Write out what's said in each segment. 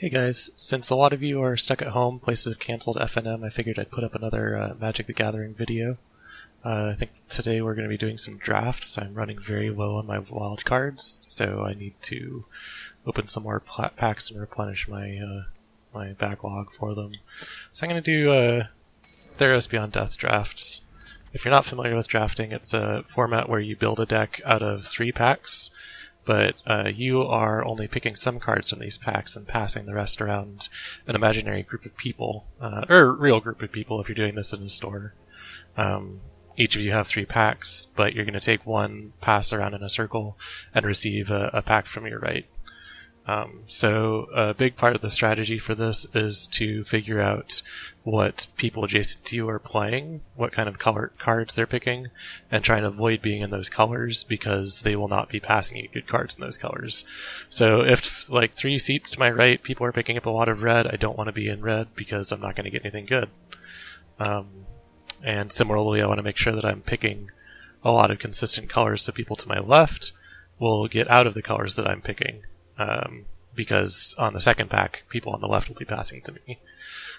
Hey guys, since a lot of you are stuck at home, places have canceled FNM, I figured I'd put up another Magic the Gathering video. I think today we're going to be doing some drafts. I'm running very low on my wild cards, so I need to open some more packs and replenish my my backlog for them. So I'm going to do Theros Beyond Death drafts. If you're not familiar with drafting, it's a format where you build a deck out of 3 packs, but you are only picking some cards from these packs and passing the rest around an imaginary group of people, or a real group of people if you're doing this in a store. Each of you have 3 packs, but you're going to take one, pass around in a circle, and receive a pack from your right. So a big part of the strategy for this is to figure out what people adjacent to you are playing, what kind of color cards they're picking, and try and avoid being in those colors because they will not be passing you good cards in those colors. So if, like, 3 seats to my right, people are picking up a lot of red, I don't want to be in red because I'm not going to get anything good. And similarly, I want to make sure that I'm picking a lot of consistent colors so people to my left will get out of the colors that I'm picking. Because on the second pack, people on the left will be passing to me.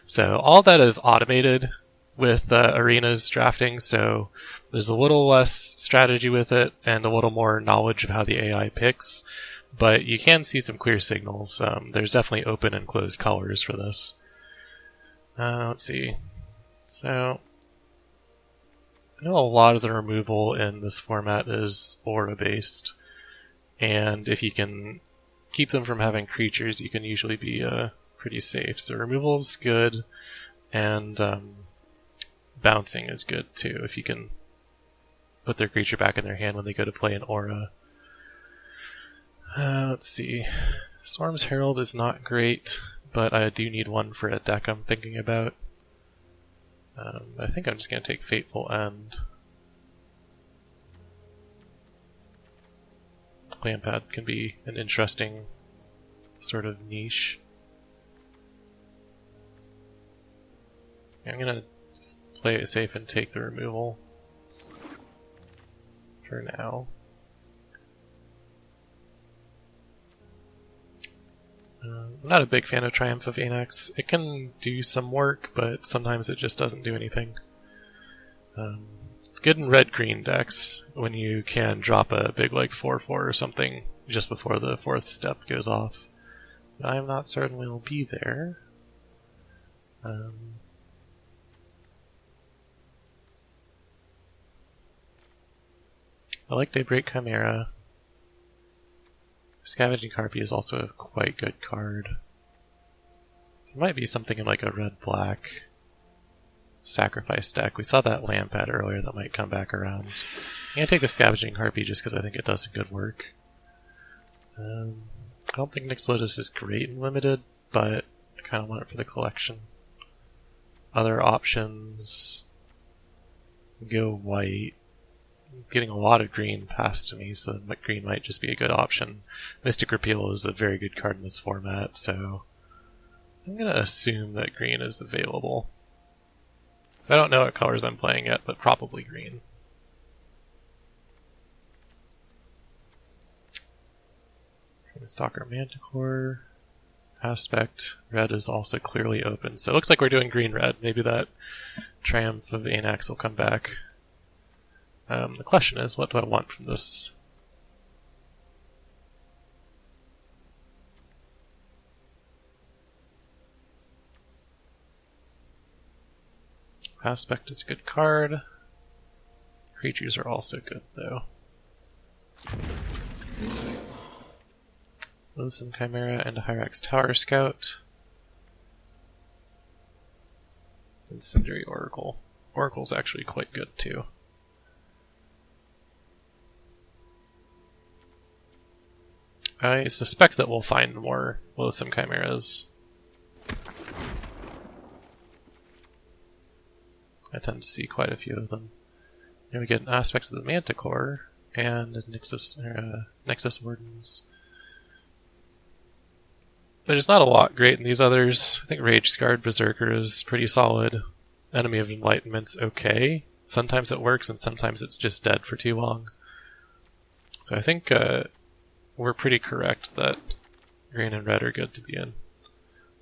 So all that is automated with Arena's drafting, so there's a little less strategy with it and a little more knowledge of how the AI picks, but you can see some clear signals. There's definitely open and closed colors for this. Let's see. So I know a lot of the removal in this format is aura-based, and if you can keep them from having creatures, you can usually be pretty safe. So removal is good, and bouncing is good too, if you can put their creature back in their hand when they go to play an aura. Let's see. Storm's Herald is not great, but I do need one for a deck I'm thinking about. I think I'm just going to take Fateful End. Lampad can be an interesting sort of niche. I'm going to just play it safe and take the removal for now. I'm not a big fan of Triumph of Anax. It can do some work, but sometimes it just doesn't do anything. Good in red-green decks when you can drop a big, like, 4/4 or something just before the 4th step goes off. But I'm not certain we'll be there. I like Daybreak Chimera. Scavenging Harpy is also a quite good card. So it might be something in like a red-black sacrifice deck. We saw that Lampad earlier that might come back around. I'm going to take the Scavenging Harpy just because I think it does some good work. I don't think Nyx Lotus is great in limited, but I kind of want it for the collection. Other options... Go white. I'm getting a lot of green passed to me, so green might just be a good option. Mystic Repeal is a very good card in this format, so I'm going to assume that green is available. So I don't know what colors I'm playing yet, but probably green. Stalker Manticore. Aspect. Red is also clearly open. So it looks like we're doing green-red. Maybe that Triumph of Anax will come back. The question is, what do I want from this? Aspect is a good card. Creatures are also good, though. Loathsome Chimera and a Hyrax Tower Scout. Incendiary Oracle. Oracle's actually quite good, too. I suspect that we'll find more Loathsome Chimeras. I tend to see quite a few of them. Here we get an Aspect of the Manticore and Nexus Wardens. There's not a lot great in these others. I think Rage Scarred Berserker is pretty solid. Enemy of Enlightenment's okay. Sometimes it works and sometimes it's just dead for too long. So I think we're pretty correct that green and red are good to be in.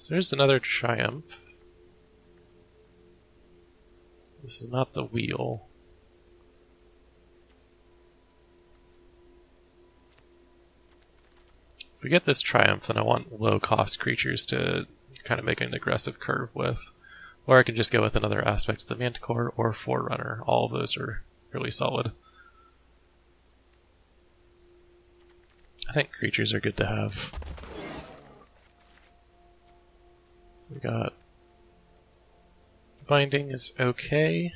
So there's another Triumph. This is not the wheel. If we get this Triumph, then I want low-cost creatures to kind of make an aggressive curve with. Or I can just go with another aspect of the Manticore or Forerunner. All of those are really solid. I think creatures are good to have. So we got... Binding is okay.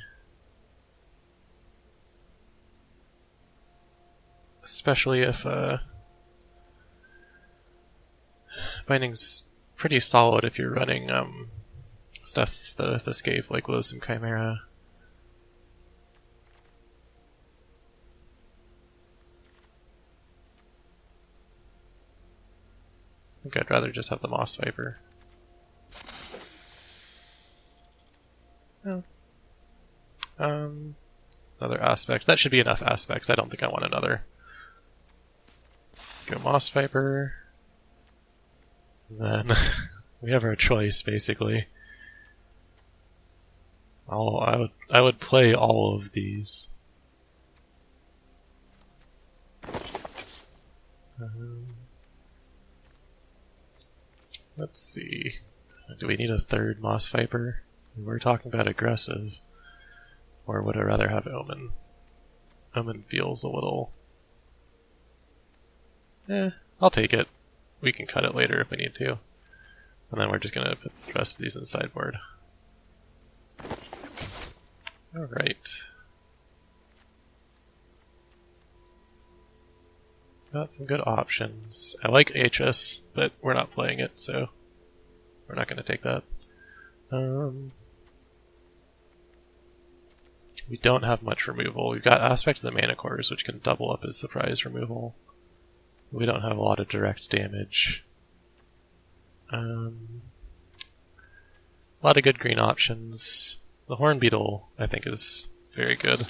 Especially if Binding's pretty solid if you're running stuff with Escape, like Loathsome Chimera. I think I'd rather just have the Moss Viper. Oh. Another aspect. That should be enough aspects. I don't think I want another. Go Moss Viper. And then we have our choice, basically. I would play all of these. Let's see. Do we need a third Moss Viper? We're talking about aggressive. Or would I rather have Omen? Omen feels a little... I'll take it. We can cut it later if we need to. And then we're just going to put the rest of these in the sideboard. Alright. Got some good options. I like HS, but we're not playing it, so we're not going to take that. We don't have much removal. We've got Aspect of the Manticores, which can double up as surprise removal. We don't have a lot of direct damage. A lot of good green options. The Horn Beetle, I think, is very good.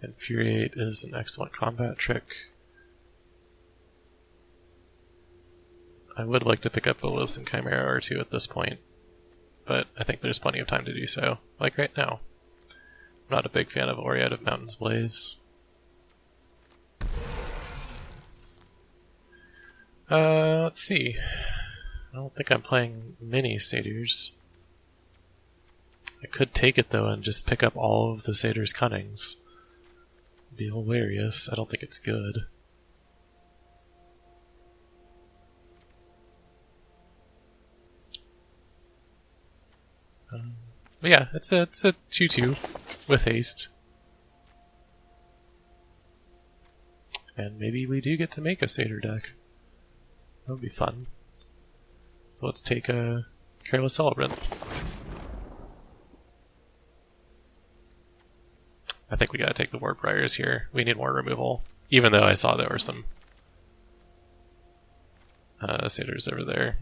Infuriate is an excellent combat trick. I would like to pick up a Loathsome Chimera or two at this point, but I think there's plenty of time to do so, like right now. I'm not a big fan of Oread of Mountain's Blaze. Let's see. I don't think I'm playing many satyrs. I could take it though and just pick up all of the satyr's cunnings. It'd be hilarious. I don't think it's good. But yeah, it's a 2/2 with haste. And maybe we do get to make a satyr deck. That would be fun. So let's take a Careless Celebrant. I think we gotta take the Warp Briars here. We need more removal. Even though I saw there were some satyrs over there.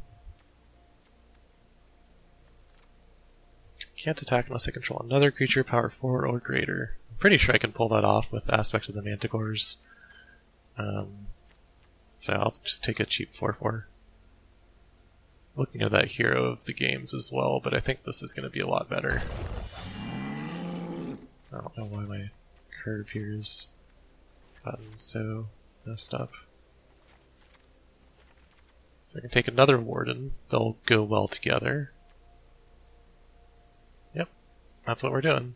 Can't attack unless I control another creature, power 4 or greater. I'm pretty sure I can pull that off with Aspect of the Manticores. So I'll just take a cheap 4/4. Looking at that hero of the games as well, but I think this is going to be a lot better. I don't know why my curve here has gotten so messed up. So I can take another Warden. They'll go well together. Yep, that's what we're doing.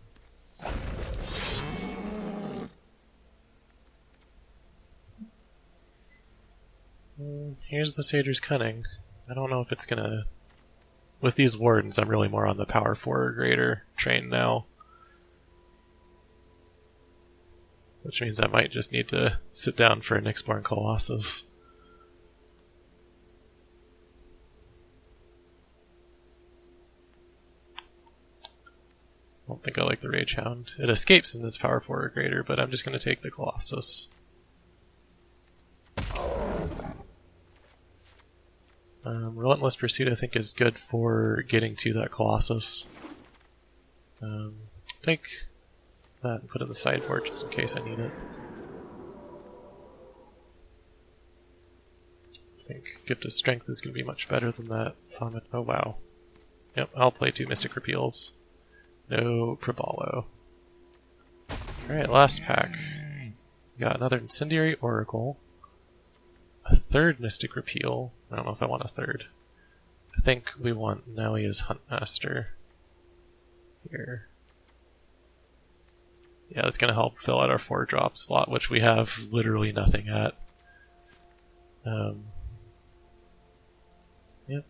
Here's the Satyr's Cunning. I don't know if it's gonna... With these Wardens, I'm really more on the power 4 or greater train now. Which means I might just need to sit down for a Nyxborn Colossus. I don't think I like the Rage Hound. It escapes in this power 4 or greater, but I'm just going to take the Colossus. Relentless Pursuit I think is good for getting to that Colossus. Take that and put it in the sideboard just in case I need it. think Gift of Strength is going to be much better than that. Oh wow. Yep, I'll play 2 Mystic Repeals. No Praballo. Alright, last pack. We got another Incendiary Oracle. A 3rd Mystic Repeal. I don't know if I want a 3rd. I think we want Nelia's Huntmaster here. Yeah, that's going to help fill out our 4-drop slot, which we have literally nothing at. Yep.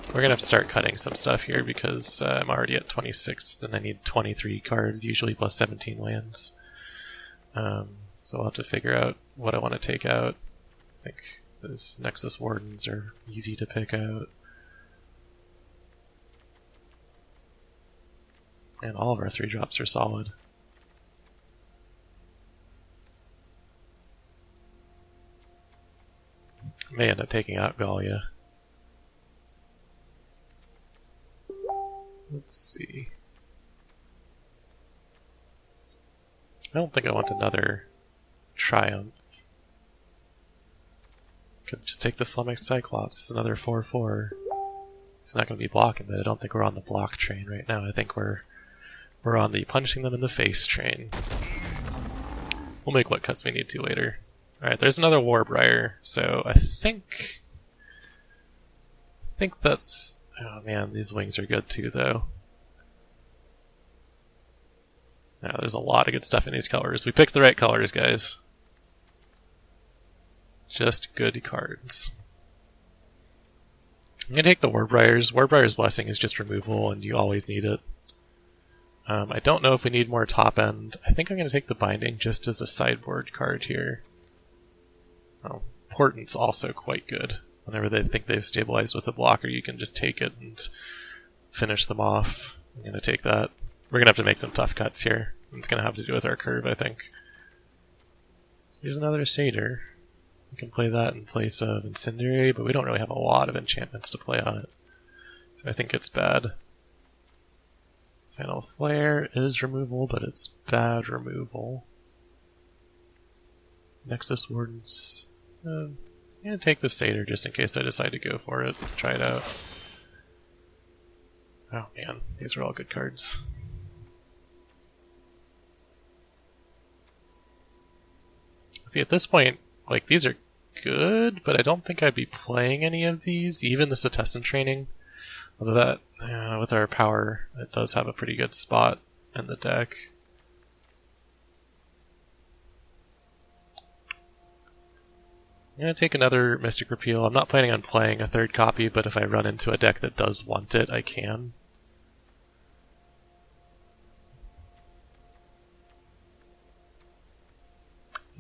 We're going to have to start cutting some stuff here because I'm already at 26 and I need 23 cards, usually plus 17 lands. So I'll have to figure out what I want to take out. I think those Nexus Wardens are easy to pick out. And all of our 3-drops are solid. May end up taking out Gallia. Let's see. I don't think I want another Triumph. Could just take the Flummox Cyclops. It's another 4/4. It's not going to be blocking, but I don't think we're on the block train right now. I think we're on the punching them in the face train. We'll make what cuts we need to later. Alright, there's another Warbriar, so I think that's... Oh man, these wings are good too, though. Now, there's a lot of good stuff in these colors. We picked the right colors, guys. Just good cards. I'm going to take the Warbriars. Warbriar's Blessing is just removal, and you always need it. I don't know if we need more top end. I think I'm going to take the Binding just as a sideboard card here. Oh, Portent's also quite good. Whenever they think they've stabilized with a blocker, you can just take it and finish them off. I'm going to take that. We're going to have to make some tough cuts here. It's going to have to do with our curve, I think. Here's another Satyr. We can play that in place of Incendiary, but we don't really have a lot of enchantments to play on it. So I think it's bad. Final Flare is removal, but it's bad removal. Nexus Wardens. I'm going to take the Satyr just in case I decide to go for it. Try it out. Oh man, these are all good cards. See, at this point, like, these are good, but I don't think I'd be playing any of these, even the Setessan Training. Although that, with our power, it does have a pretty good spot in the deck. I'm going to take another Mystic Repeal. I'm not planning on playing a 3rd copy, but if I run into a deck that does want it, I can.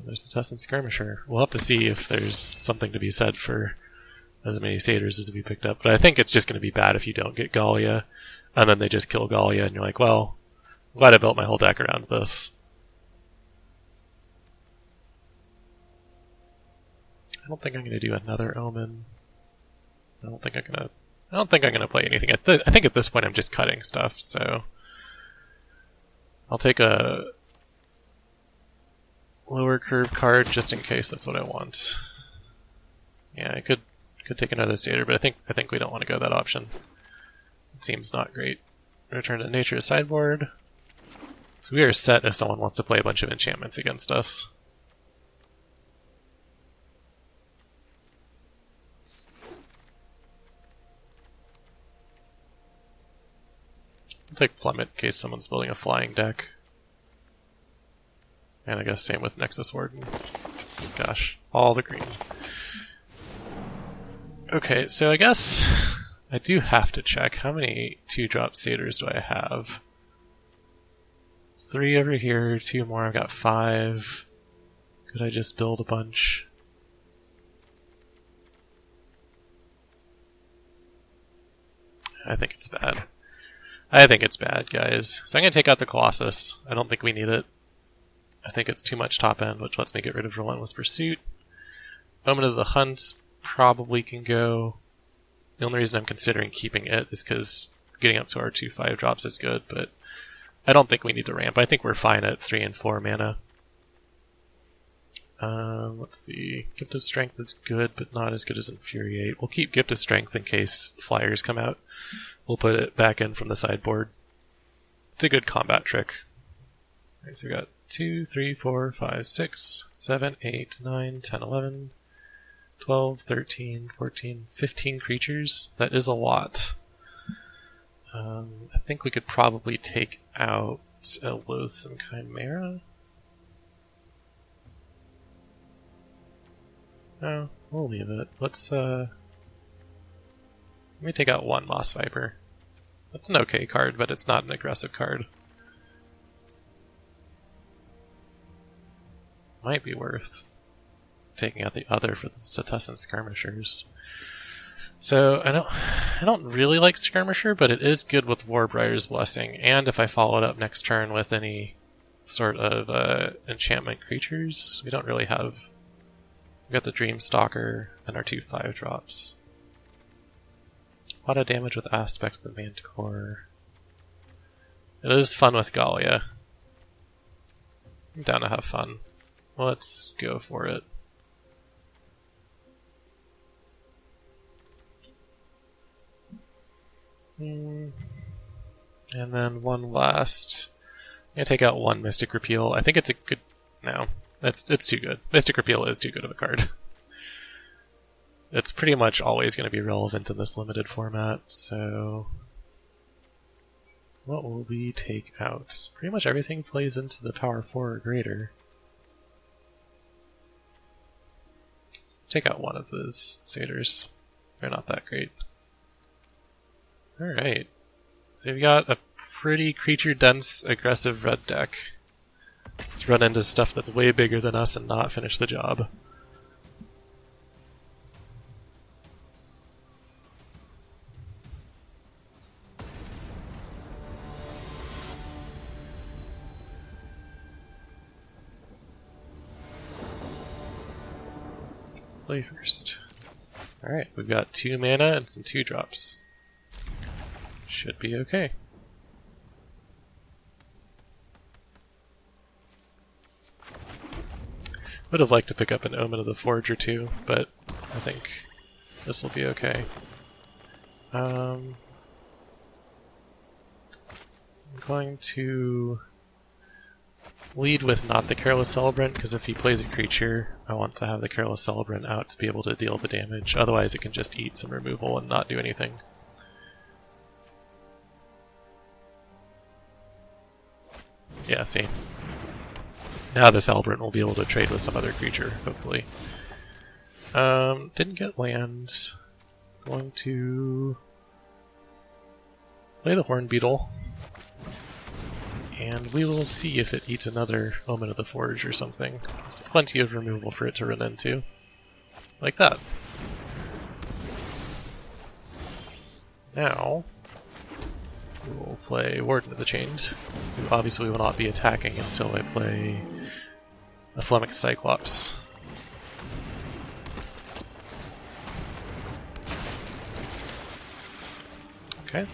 There's the Tessin Skirmisher. We'll have to see if there's something to be said for as many Satyrs as we picked up. But I think it's just going to be bad if you don't get Gallia, and then they just kill Gallia, and you're like, well, I'm glad I built my whole deck around this. I don't think I'm going to do another Omen. I don't think I'm going to play anything. I think at this point I'm just cutting stuff, so I'll take a lower curve card just in case that's what I want. Yeah, I could take another Satyr, but I think we don't want to go that option. It seems not great. Return to Nature sideboard. So we are set if someone wants to play a bunch of enchantments against us. I'll take Plummet in case someone's building a flying deck. And I guess same with Nexus Warden. Gosh, all the green. Okay, so I guess I do have to check how many 2-drop Satyrs do I have. 3 over here, 2 more, I've got 5. Could I just build a bunch? I think it's bad. I think it's bad, guys. So I'm going to take out the Colossus. I don't think we need it. I think it's too much top end, which lets me get rid of Relentless Pursuit. Omen of the Hunt probably can go. The only reason I'm considering keeping it is because getting up to our 2/5 drops is good, but I don't think we need to ramp. I think we're fine at 3 and 4 mana. Let's see. Gift of Strength is good, but not as good as Infuriate. We'll keep Gift of Strength in case flyers come out. We'll put it back in from the sideboard. It's a good combat trick. Alright, so we got 2, 3, 4, 5, 6, 7, 8, 9, 10, 11, 12, 13, 14, 15 creatures. That is a lot. I think we could probably take out a Loathsome Chimera. No, we'll leave it. Let me take out one Moss Viper. That's an okay card, but it's not an aggressive card. Might be worth taking out the other for the Setessan Skirmishers. So I don't really like Skirmisher, but it is good with Warbriar's Blessing, and if I follow it up next turn with any sort of enchantment creatures, we don't really have. We got the Dreamstalker and our 2 5-drops. A lot of damage with Aspect of the Manticore. It is fun with Gallia. I'm down to have fun. Let's go for it. And then one last. I'm gonna take out one Mystic Repeal. I think it's a good. No, it's too good. Mystic Repeal is too good of a card. It's pretty much always going to be relevant in this limited format. So, what will we take out? Pretty much everything plays into the power 4 or greater. Let's take out one of those satyrs. They're not that great. Alright, so we've got a pretty creature-dense, aggressive red deck. Let's run into stuff that's way bigger than us and not finish the job. Play first. Alright, we've got 2 mana and some 2-drops. Should be okay. Would have liked to pick up an Omen of the Forge or 2, but I think this will be okay. I'm going to lead with not the Careless Celebrant, because if he plays a creature, I want to have the Careless Celebrant out to be able to deal the damage. Otherwise it can just eat some removal and not do anything. Yeah, see. Now the Celebrant will be able to trade with some other creature, hopefully. Didn't get lands. Going to play the Horn Beetle. And we will see if it eats another Omen of the Forge or something. There's plenty of removal for it to run into. Like that. Now, we will play Warden of the Chained, who obviously will not be attacking until I play a Flummox Cyclops. Okay.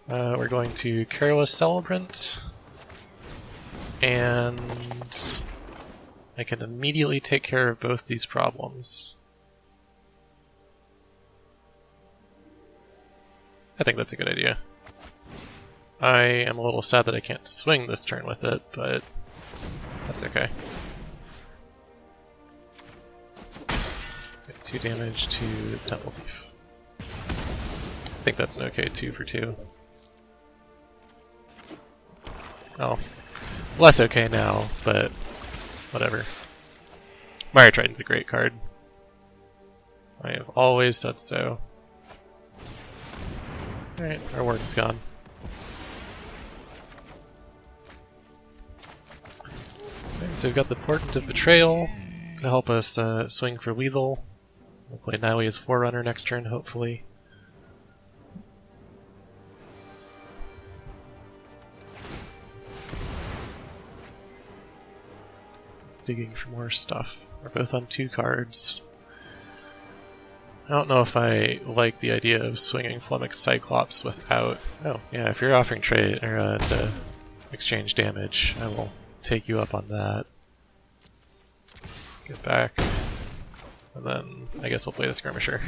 We're going to Careless Celebrant, and I can immediately take care of both these problems. I think that's a good idea. I am a little sad that I can't swing this turn with it, but that's okay. Get 2 damage to Temple Thief. I think that's an okay 2 for 2. Oh, less okay now, but whatever. Mire Triton's a great card. I have always said so. Alright, our Warden's gone. Okay, so we've got the Portent of Betrayal to help us swing for lethal. We'll play Nylea's Forerunner next turn, hopefully. Digging for more stuff. We're both on 2 cards. I don't know if I like the idea of swinging Flummox Cyclops without... Oh, yeah, if you're offering trade or to exchange damage, I will take you up on that. Get back. And then I guess we'll play the skirmisher.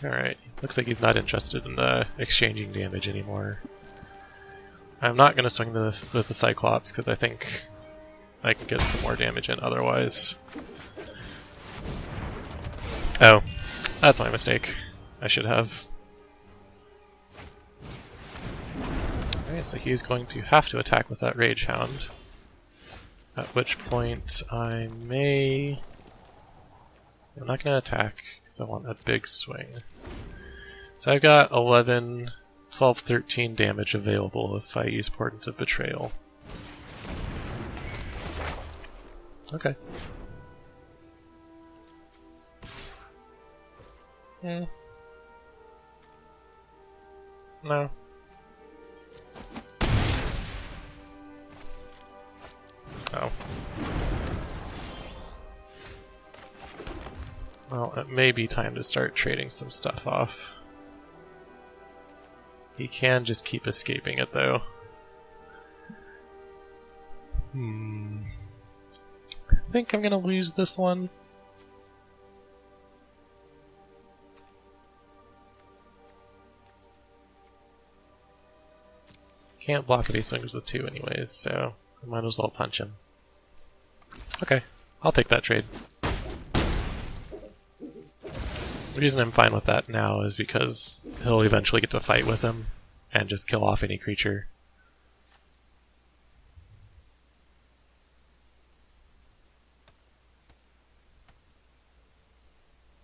Alright, looks like he's not interested in exchanging damage anymore. I'm not going to swing with the Cyclops because I think I can get some more damage in otherwise. Oh, that's my mistake. I should have. Alright, so he's going to have to attack with that Rage Hound. At which point I may... I'm not going to attack because I want a big swing. So I've got 11, 12, 13 damage available if I use Portent of Betrayal. Okay. No. Oh. Well, it may be time to start trading some stuff off. He can just keep escaping it, though. I think I'm gonna lose this one. Can't block if he swings with 2 anyways, so I might as well punch him. Okay, I'll take that trade. The reason I'm fine with that now is because he'll eventually get to fight with him and just kill off any creature.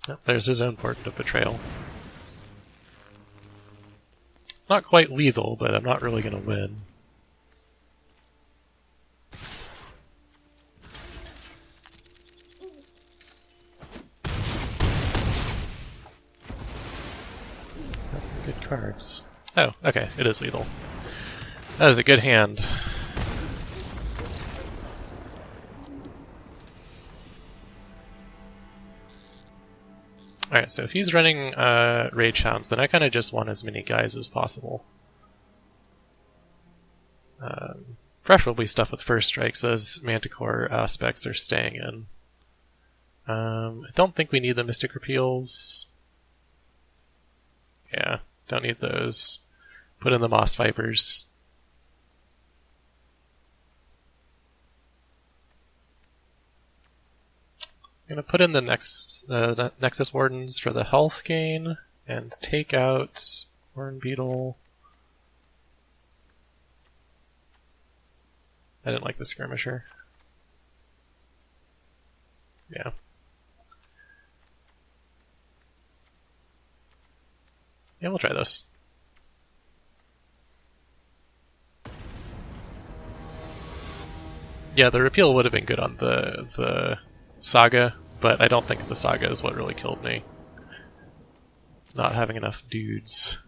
Yep, there's his own Portent of Betrayal. It's not quite lethal, but I'm not really going to win. Got some good cards. Oh, okay, it is lethal. That is a good hand. Alright, so if he's running Rage Hounds, then I kind of just want as many guys as possible. Preferably stuff with first strikes, as Manticore aspects are staying in. I don't think we need the Mystic Repeals. Yeah, don't need those. Put in the Moss Vipers. I'm going to put in the Nexus Wardens for the health gain, and take out Horn Beetle. I didn't like the Skirmisher. Yeah. Yeah, we'll try this. Yeah, the repeal would have been good on the Saga, but I don't think the Saga is what really killed me. Not having enough dudes.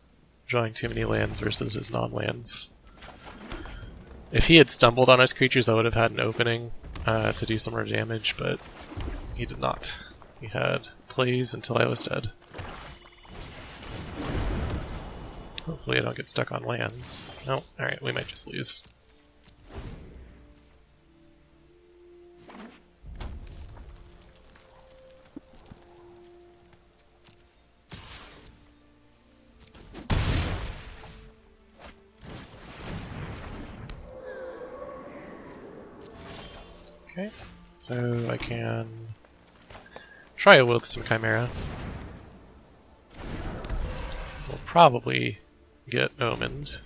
Drawing too many lands versus his non-lands. If he had stumbled on his creatures, I would have had an opening to do some more damage, but he did not. He had plays until I was dead. Hopefully I don't get stuck on lands. No, alright, we might just lose. Okay, so I can try with some Chimera. We'll probably get omened.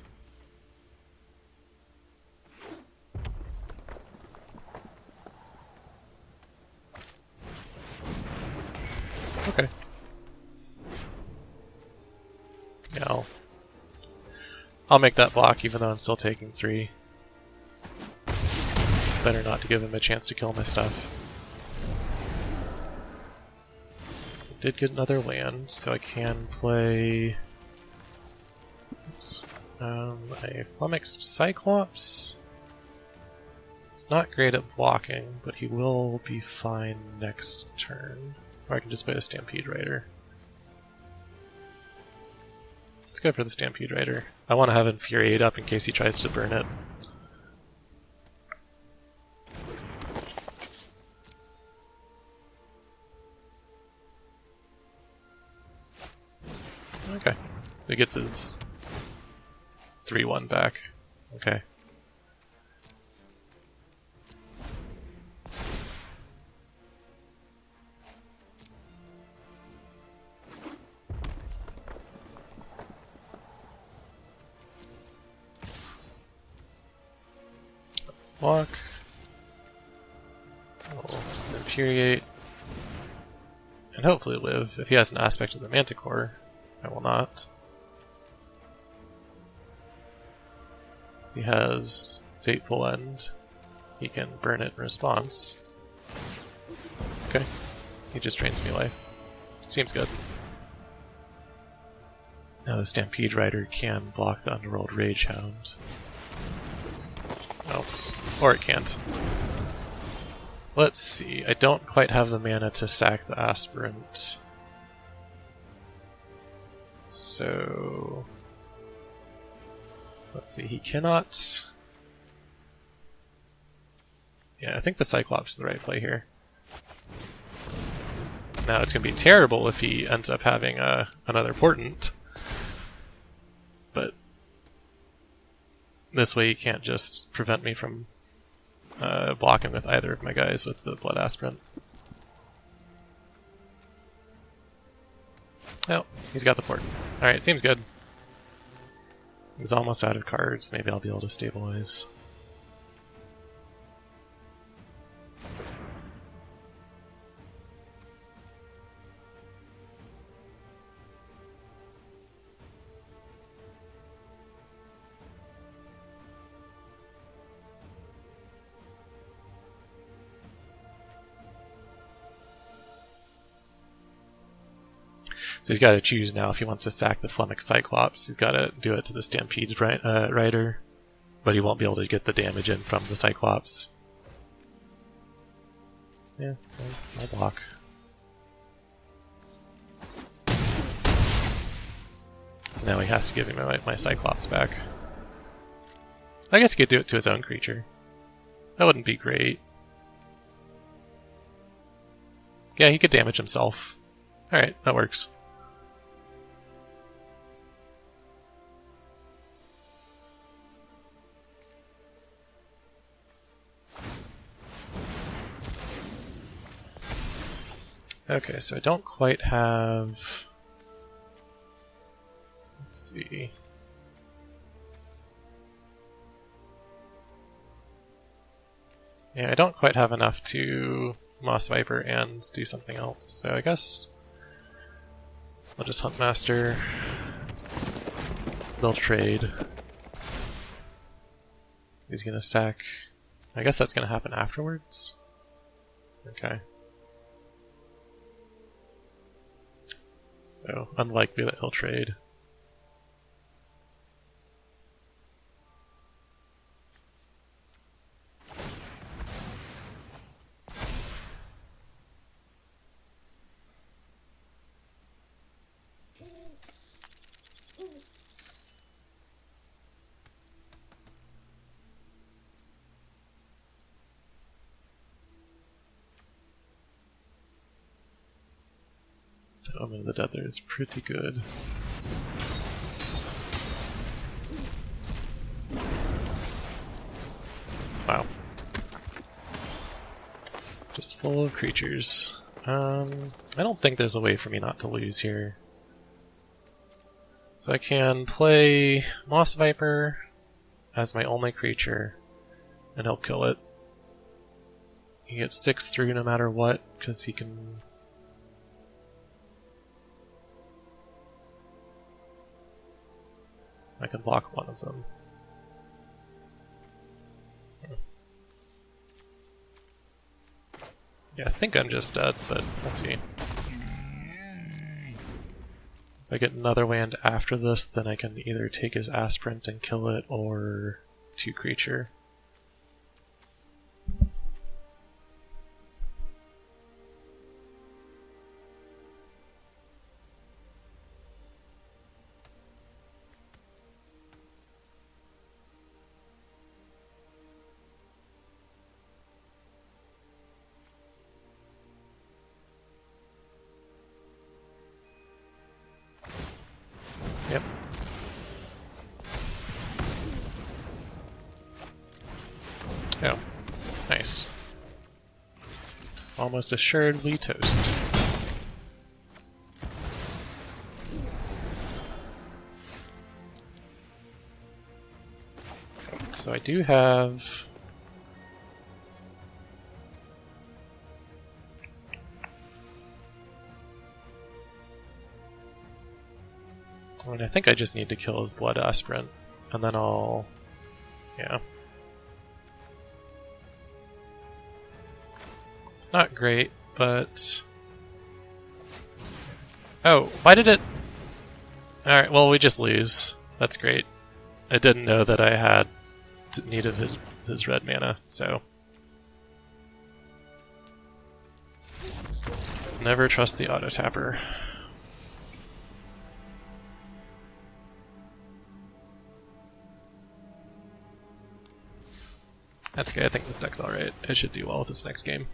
Okay. Yeah, I'll make that block even though I'm still taking 3. Better not to give him a chance to kill my stuff. I did get another land, so I can play a flummoxed Cyclops. It's not great at blocking, but he will be fine next turn. Or I can just play a Stampede Rider. Let's go for the Stampede Rider. I want to have Infuriate up in case he tries to burn it. Okay, so he gets his 3-1 back. Okay. Walk. I'll Infuriate. And hopefully live. If he has an aspect of the Manticore, I will not. He has Fateful End. He can burn it in response. Okay. He just drains me life. Seems good. Now the Stampede Rider can block the Underworld Rage Hound. No. Or it can't. Let's see. I don't quite have the mana to sack the Aspirant. So... let's see. He cannot... yeah, I think the Cyclops is the right play here. Now it's going to be terrible if he ends up having another Portent. But this way he can't just prevent me from blocking with either of my guys with the Blood Aspirant. Oh, he's got the Portent. Alright, seems good. He's almost out of cards. Maybe I'll be able to stabilize. So he's got to choose now if he wants to sack the Flummox Cyclops. He's got to do it to the Stampede Rider, but he won't be able to get the damage in from the Cyclops. Yeah, I'll block. So now he has to give me my Cyclops back. I guess he could do it to his own creature. That wouldn't be great. Yeah, he could damage himself. Alright, that works. Okay, so I don't quite have... let's see... yeah, I don't quite have enough to Moss Viper and do something else, so I guess I'll just Huntmaster. They'll trade. He's gonna sack... I guess that's gonna happen afterwards? Okay. So, unlikely that he'll trade. Omen of the Deather is pretty good. Wow. Just full of creatures. I don't think there's a way for me not to lose here. So I can play Moss Viper as my only creature, and he'll kill it. He gets 6 through no matter what, because he can... I can block one of them. Yeah, I think I'm just dead, but we'll see. If I get another land after this, then I can either take his Aspirant and kill it, or 2 creature. almost assuredly toast. So I do have... I mean, I think I just need to kill his blood aspirant, and then I'll... yeah. It's not great, but... oh, why did it... alright, well, we just lose. That's great. I didn't know that I had need of his red mana, so... never trust the auto-tapper. That's okay, I think this deck's alright. I should do well with this next game.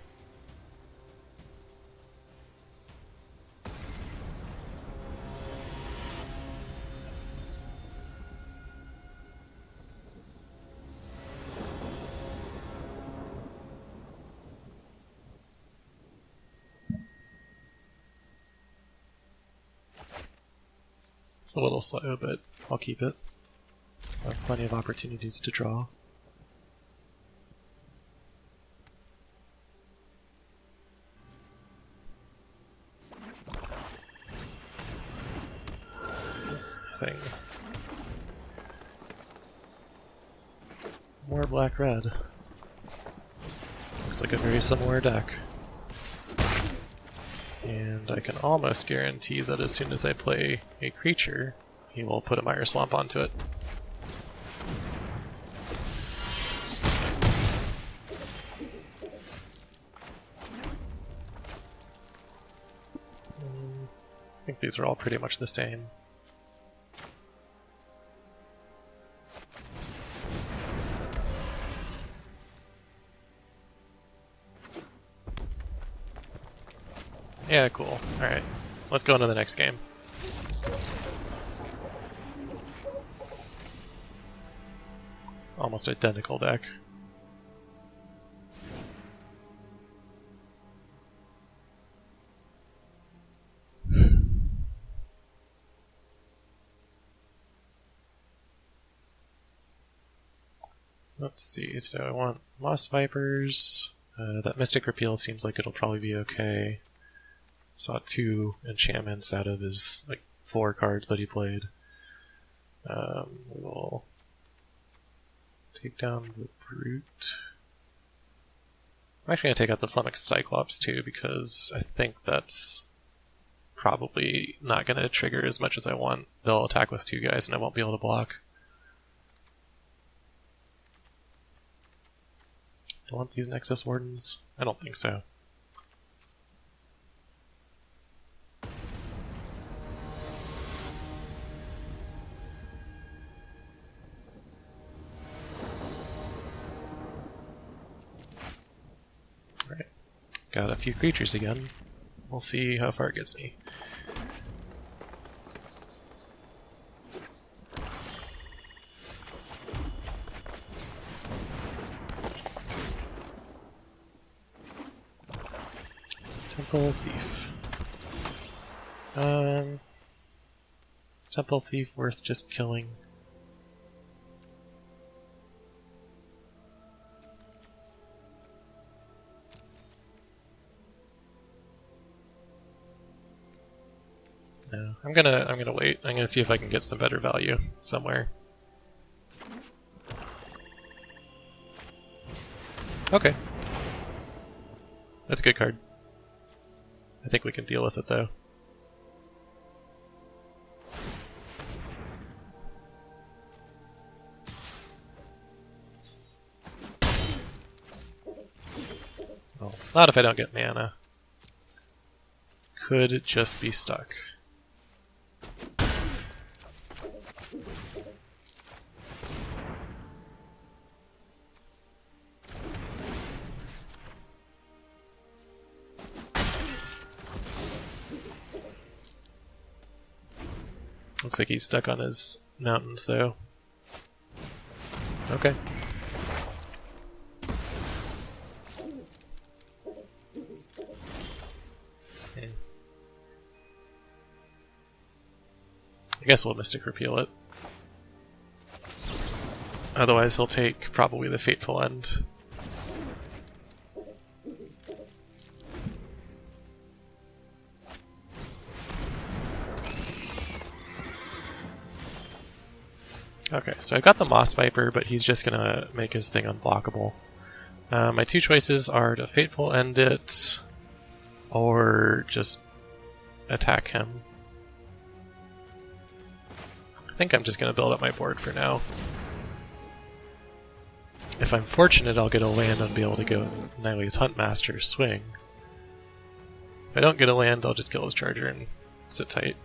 It's a little slow, but I'll keep it. I have plenty of opportunities to draw. Thing. More black-red. Looks like a very similar deck. And I can almost guarantee that as soon as I play a creature, he will put a Mire Swamp onto it. I think these are all pretty much the same. Yeah, cool. Alright, let's go into the next game. It's almost identical deck. Let's see, so I want Moss Vipers. That Mystic Repeal seems like it'll probably be okay. Saw 2 enchantments out of his 4 cards that he played. We'll take down the Brute. I'm actually going to take out the Flummox Cyclops too, because I think that's probably not going to trigger as much as I want. They'll attack with 2 guys and I won't be able to block. Do I want these Nexus Wardens? I don't think so. Got a few creatures again. We'll see how far it gets me. Temple Thief. Is Temple Thief worth just killing? No, I'm gonna wait. I'm gonna see if I can get some better value somewhere. Okay. That's a good card. I think we can deal with it though. Well, not if I don't get mana. Could just be stuck. Looks like he's stuck on his mountains, though. Okay. guess we'll Mystic Repeal it. Otherwise he'll take probably the Fateful End. Okay, so I've got the Moss Viper, but he's just gonna make his thing unblockable. My two choices are to Fateful End it, or just attack him. I think I'm just gonna build up my board for now. If I'm fortunate, I'll get a land and be able to go Nylea's Huntmaster swing. If I don't get a land, I'll just kill his charger and sit tight.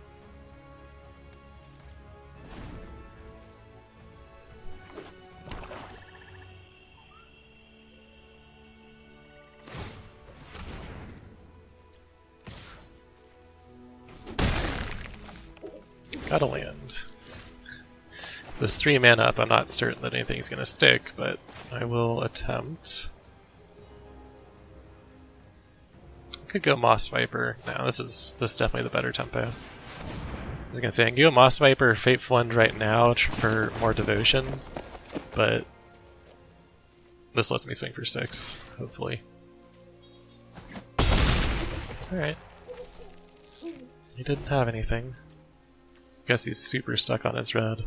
Got a land. This 3 mana up, I'm not certain that anything's going to stick, but I will attempt. I could go Moss Viper. No, this is definitely the better tempo. I was going to say I can go Moss Viper or Fateful End right now for more devotion, but this lets me swing for 6, hopefully. Alright. He didn't have anything. Guess he's super stuck on his red.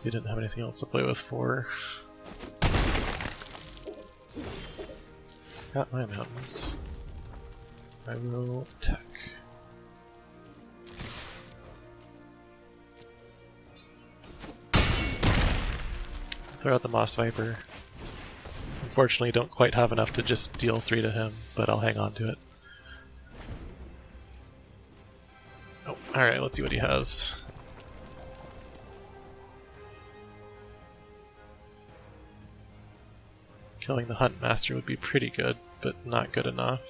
He didn't have anything else to play with for. Got my mountains. I will attack. Throw out the Moss Viper. Unfortunately, don't quite have enough to just deal 3 to him, but I'll hang on to it. Oh, alright, let's see what he has. Killing the Huntmaster would be pretty good, but not good enough.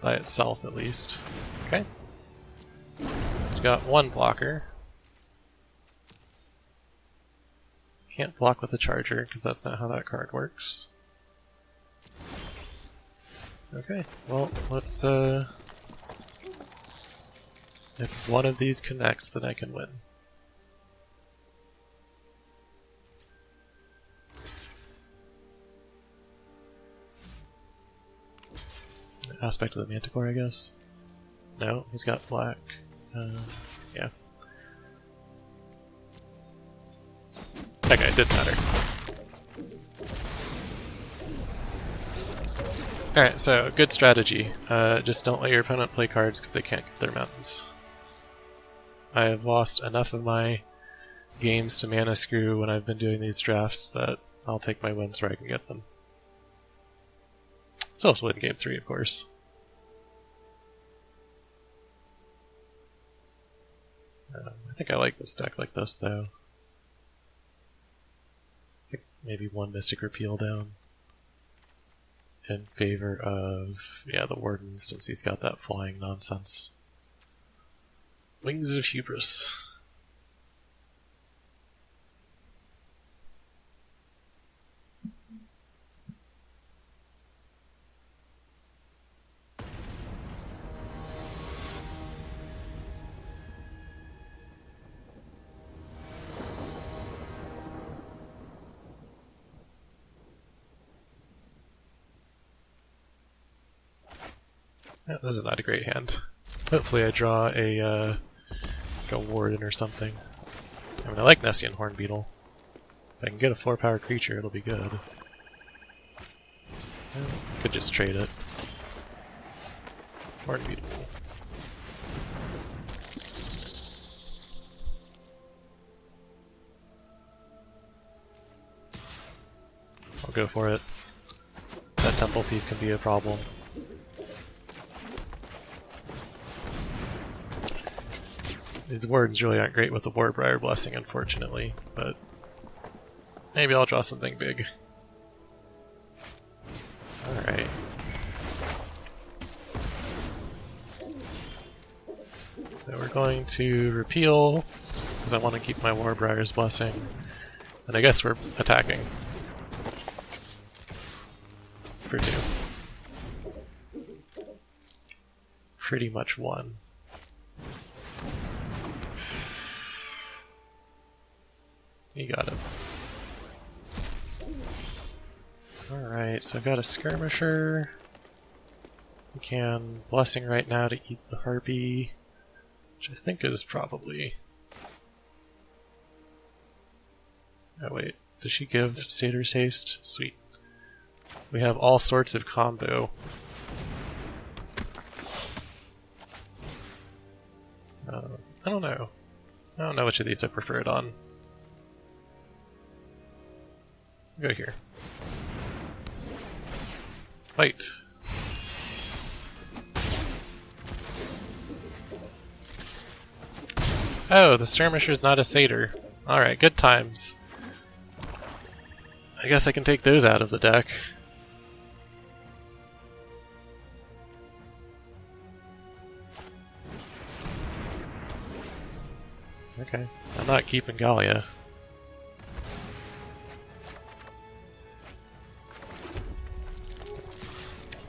By itself, at least. Okay. We've got 1 blocker. Can't block with a charger, because that's not how that card works. Okay, well, let's, if one of these connects, then I can win. Aspect of the Manticore, I guess? No, he's got black. Yeah. Okay, it didn't matter. Alright, so good strategy. Just don't let your opponent play cards because they can't get their mountains. I have lost enough of my games to mana screw when I've been doing these drafts that I'll take my wins where I can get them. Still have to win game 3, of course. I think I like this deck like this, though. I think maybe 1 Mystic Repeal down. In favor of, yeah, the Warden, since he's got that flying nonsense. Wings of Hubris. Yeah, this is not a great hand. Hopefully I draw a Warden or something. I mean, I like Nessian Hornbeetle. If I can get a 4-power creature, it'll be good. Could just trade it. Hornbeetle. I'll go for it. That Temple Thief can be a problem. These Wardens really aren't great with the Warbriar Blessing, unfortunately, but maybe I'll draw something big. Alright. So we're going to repeal, because I want to keep my Warbriar's Blessing, and I guess we're attacking. For 2. Pretty much 1. You got it. Alright, so I've got a skirmisher. We can blessing right now to eat the harpy, which I think is probably... Oh wait, does she give Satyr's haste? Sweet. We have all sorts of combo. I don't know. I don't know which of these I prefer it on. Go here. Fight! Oh, the skirmisher's not a satyr. Alright, good times. I guess I can take those out of the deck. Okay, I'm not keeping Gallia.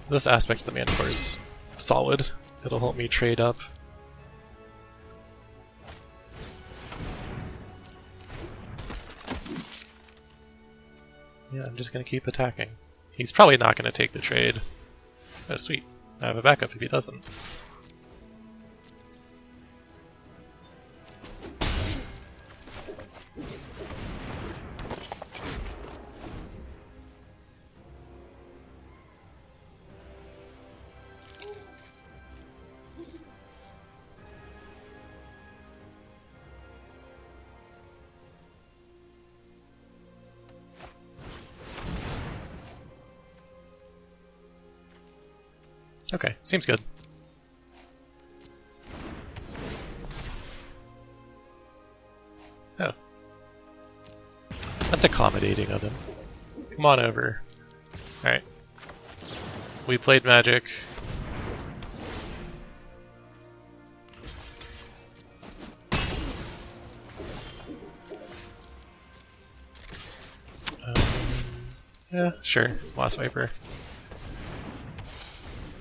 This aspect of the Manticore is solid. It'll help me trade up. Yeah, I'm just gonna keep attacking. He's probably not gonna take the trade. Oh, sweet. I have a backup if he doesn't. Okay, seems good. Oh. That's accommodating of him. Come on over. Alright. We played Magic. Yeah, sure. Lost Viper.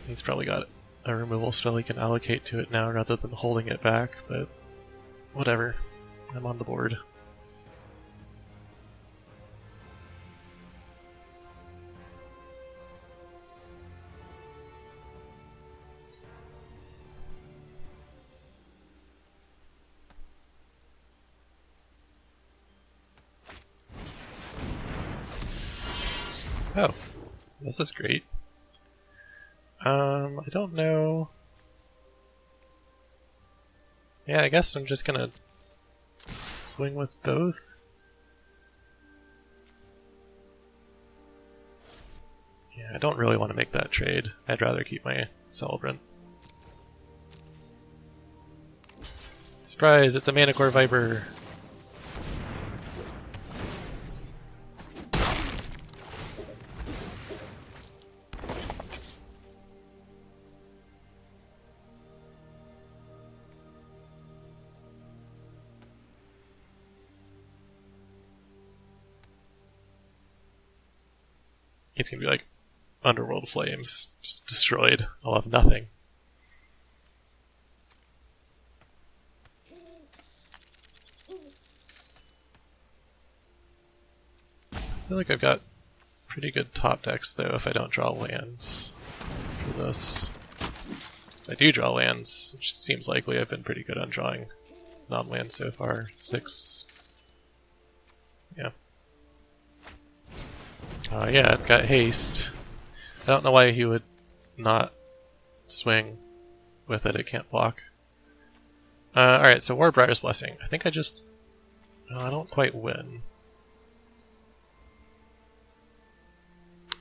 He's probably got a removal spell he can allocate to it now rather than holding it back, but whatever. I'm on the board. Oh, this is great. I don't know. Yeah, I guess I'm just gonna swing with both. Yeah, I don't really want to make that trade. I'd rather keep my Celebrant. Surprise, it's a Manticore Viper! It's gonna be like Underworld Flames, just destroyed. I'll have nothing. I feel like I've got pretty good top decks though if I don't draw lands for this. If I do draw lands, which seems likely. I've been pretty good on drawing non-lands so far. 6. Yeah. Yeah, it's got haste. I don't know why he would not swing with it. It can't block. Alright, so Warbriar's Blessing. I think I just... No, I don't quite win.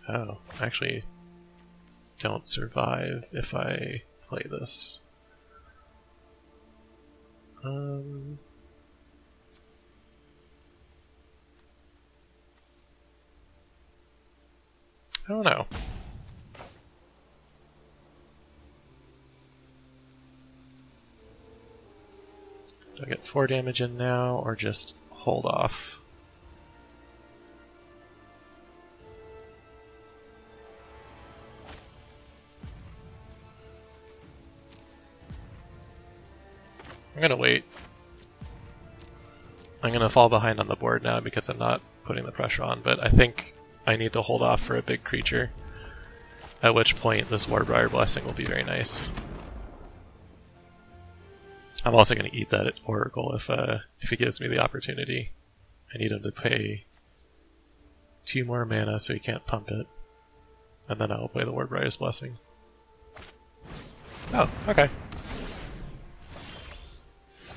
Oh, I actually don't survive if I play this. I don't know. Do I get 4 damage in now, or just hold off? I'm gonna wait. I'm going to fall behind on the board now because I'm not putting the pressure on, but I think I need to hold off for a big creature, at which point this Warbriar Blessing will be very nice. I'm also going to eat that Oracle if he gives me the opportunity. I need him to pay 2 more mana so he can't pump it, and then I will play the Warbriar's Blessing. Oh, okay.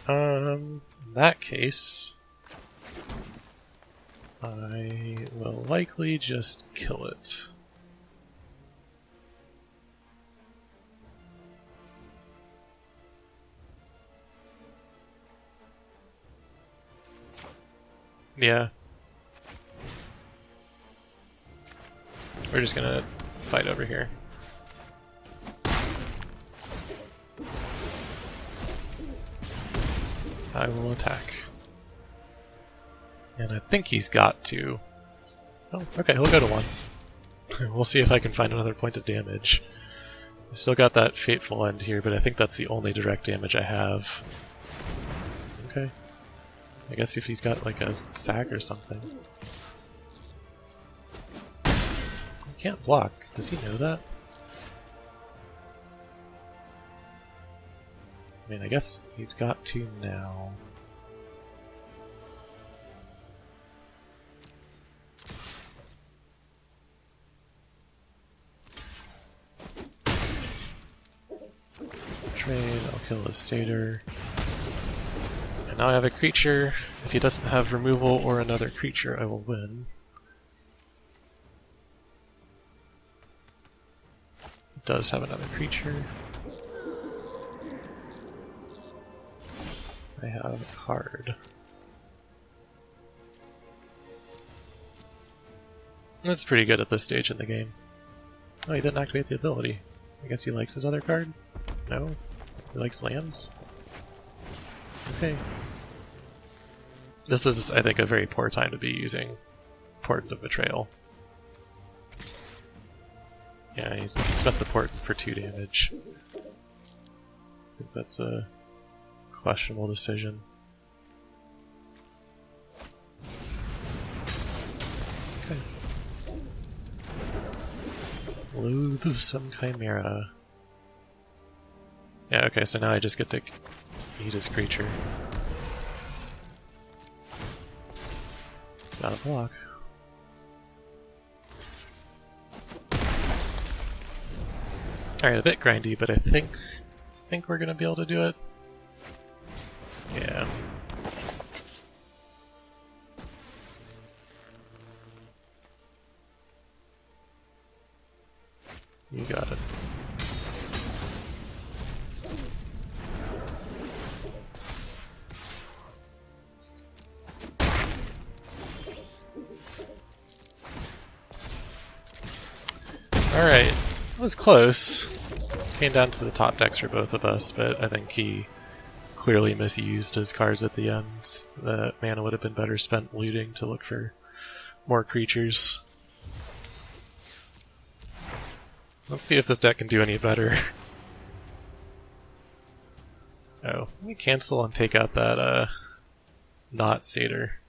In that case, I will likely just kill it. Yeah. We're just gonna fight over here. I will attack. And I think he's got to. Oh, okay, he'll go to 1. We'll see if I can find another point of damage. I still got that Fateful End here, but I think that's the only direct damage I have. Okay. I guess if he's got like a sack or something. He can't block. Does he know that? I mean, I guess he's got to now. Trade, I'll kill the Satyr. And now I have a creature. If he doesn't have removal or another creature, I will win. He does have another creature. I have a card. That's pretty good at this stage in the game. Oh, he didn't activate the ability. I guess he likes his other card? No? He likes lands? Okay. This is, I think, a very poor time to be using Portent of Betrayal. Yeah, he spent the Portent for 2 damage. I think that's a questionable decision. Okay. Loathsome Chimera. Yeah, okay, so now I just get to eat his creature. It's not a block. Alright, a bit grindy, but I think we're gonna be able to do it. Yeah. You got it. Alright, that was close. Came down to the top decks for both of us, but I think he clearly misused his cards at the end. The mana would have been better spent looting to look for more creatures. Let's see if this deck can do any better. Oh, let me cancel and take out that not Satyr.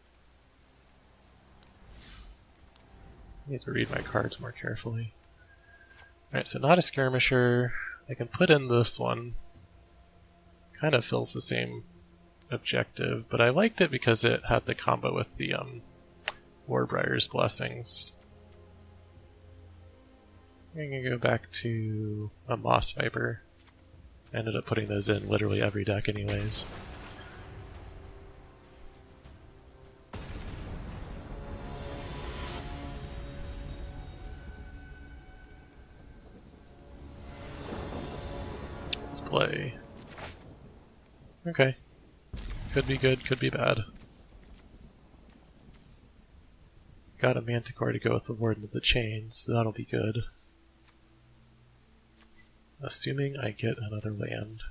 I need to read my cards more carefully. Alright, so not a Skirmisher. I can put in this one. Kind of fills the same objective, but I liked it because it had the combo with the Warbriar's Blessings. I'm gonna go back to a Moss Viper. I ended up putting those in literally every deck anyways. Let's play. Okay. Could be good, could be bad. Got a Manticore to go with the Warden of the Chains, so that'll be good. Assuming I get another land.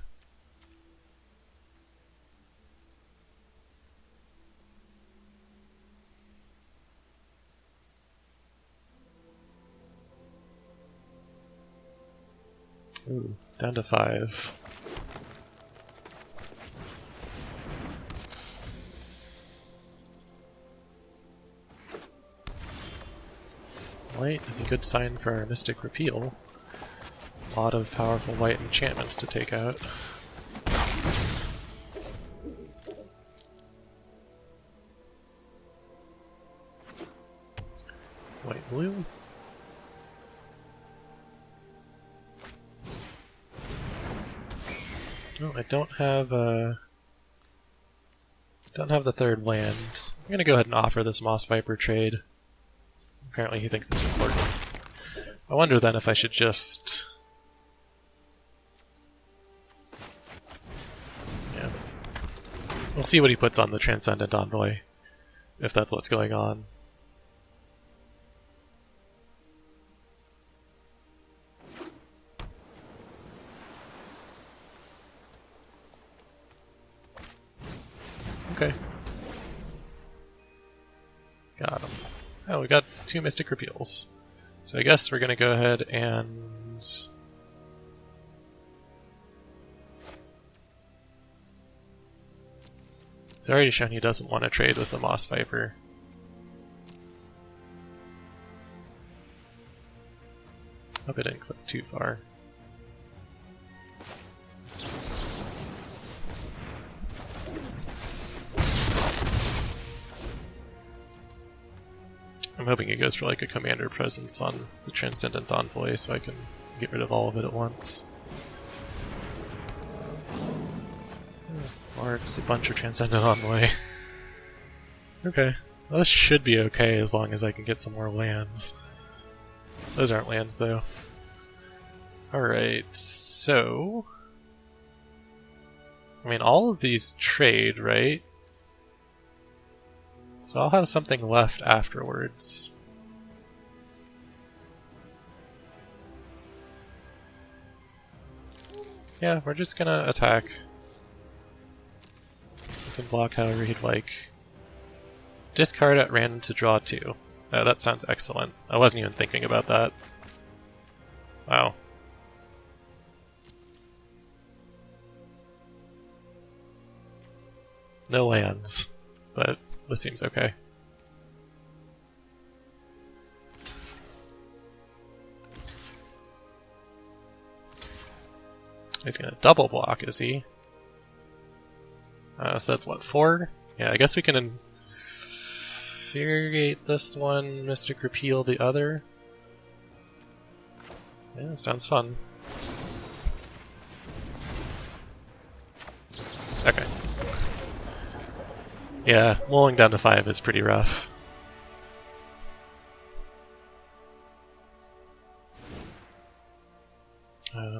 Ooh, down to 5. Light is a good sign for our Mystic Repeal. A lot of powerful white enchantments to take out. White blue. No, I don't have the third land. I'm gonna go ahead and offer this Moss Viper trade. Apparently he thinks it's important. I wonder then if I should just... Yeah. We'll see what he puts on the Transcendent Envoy, if that's what's going on. Okay. Got him. Oh, we got 2 Mystic Repeals. So I guess we're gonna go ahead and... It's already shown he doesn't want to trade with the Moss Viper. Hope I didn't click too far. I'm hoping it goes for like a Commander Presence on the Transcendent Envoy so I can get rid of all of it at once. Or it's a bunch of Transcendent Envoy. Okay. Well, this should be okay as long as I can get some more lands. Those aren't lands though. Alright, so... I mean, all of these trade, right? So I'll have something left afterwards. Yeah, we're just gonna attack. You can block however you'd like. Discard at random to draw 2. Oh, that sounds excellent. I wasn't even thinking about that. Wow. No lands, but this seems okay. He's gonna double block, is he? So that's what, 4? Yeah, I guess we can infuriate this one, Mystic Repeal the other. Yeah, sounds fun. Okay. Yeah, mulling down to 5 is pretty rough.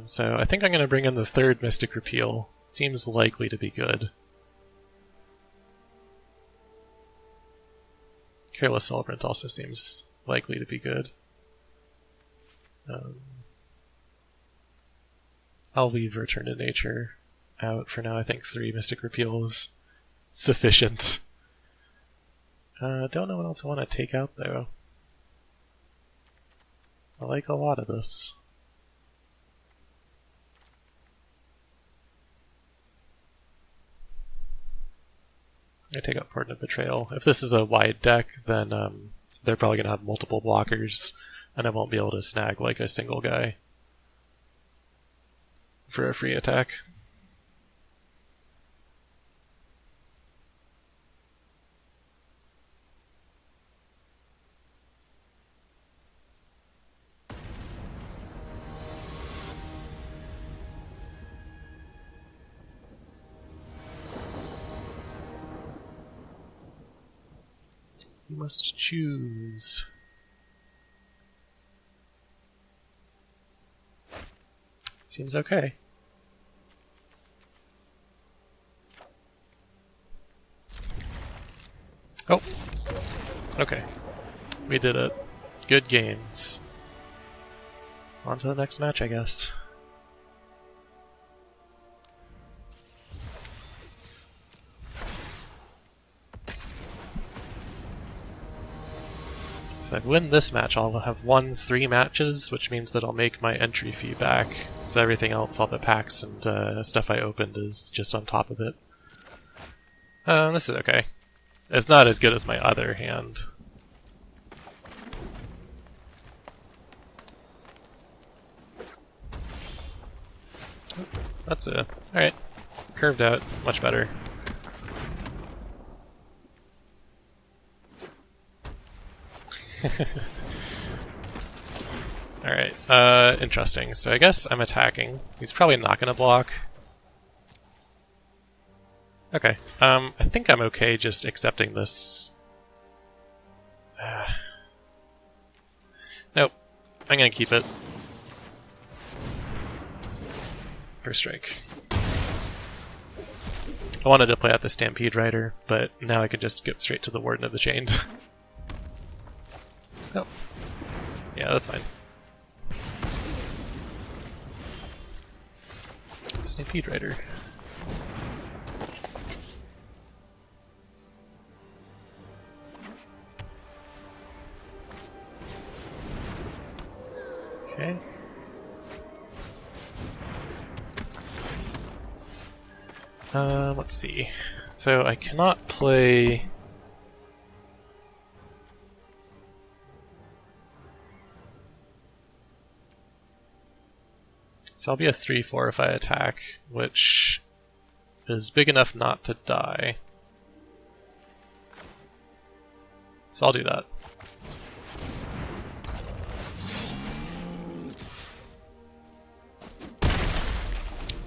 So I think I'm going to bring in the third Mystic Repeal. Seems likely to be good. Careless Celebrant also seems likely to be good. I'll leave Return to Nature out for now. I think 3 Mystic Repeal is sufficient. Don't know what else I want to take out though. I like a lot of this. I take out Pardon of Betrayal. If this is a wide deck, then they're probably going to have multiple blockers, and I won't be able to snag like a single guy for a free attack. You must choose. Seems okay. Oh! Okay. We did it. Good games. On to the next match, I guess. So if I win this match, I'll have won 3 matches, which means that I'll make my entry fee back. So everything else, all the packs and stuff I opened, is just on top of it. This is okay. It's not as good as my other hand. that's a... Alright. Curved out. Much better. Alright, interesting. So I guess I'm attacking. He's probably not gonna block. Okay, I think I'm okay just accepting this. Nope. I'm gonna keep it. First strike. I wanted to play out the Stampede Rider, but now I could just skip straight to the Warden of the Chained. Oh. Yeah, that's fine. Stampede Rider. Okay. Let's see. So I cannot play... So I'll be a 3/4 if I attack, which is big enough not to die. So I'll do that.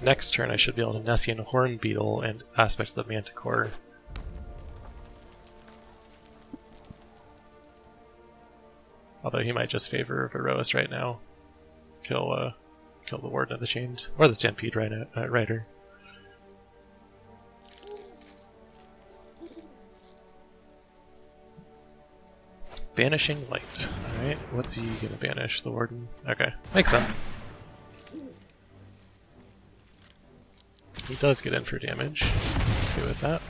Next turn I should be able to Nessian Horn Beetle and Aspect the Manticore. Although he might just favor Veroas right now. Kill the Warden of the Chained. Or the Stampede Rider. Banishing Light. Alright, what's he gonna banish? The Warden? Okay, makes sense. He does get in for damage. Okay with that.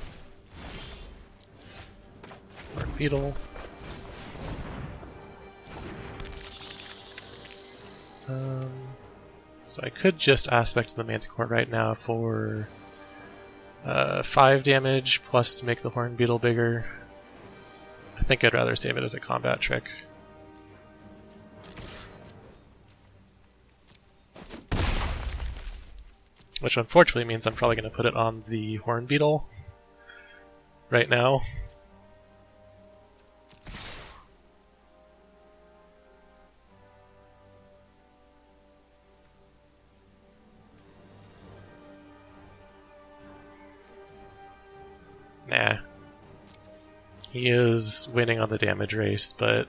Horn Beetle. So I could just Aspect the Manticore right now for 5 damage, plus make the Horn Beetle bigger. I think I'd rather save it as a combat trick. Which unfortunately means I'm probably going to put it on the Horn Beetle right now. Nah. He is winning on the damage race, but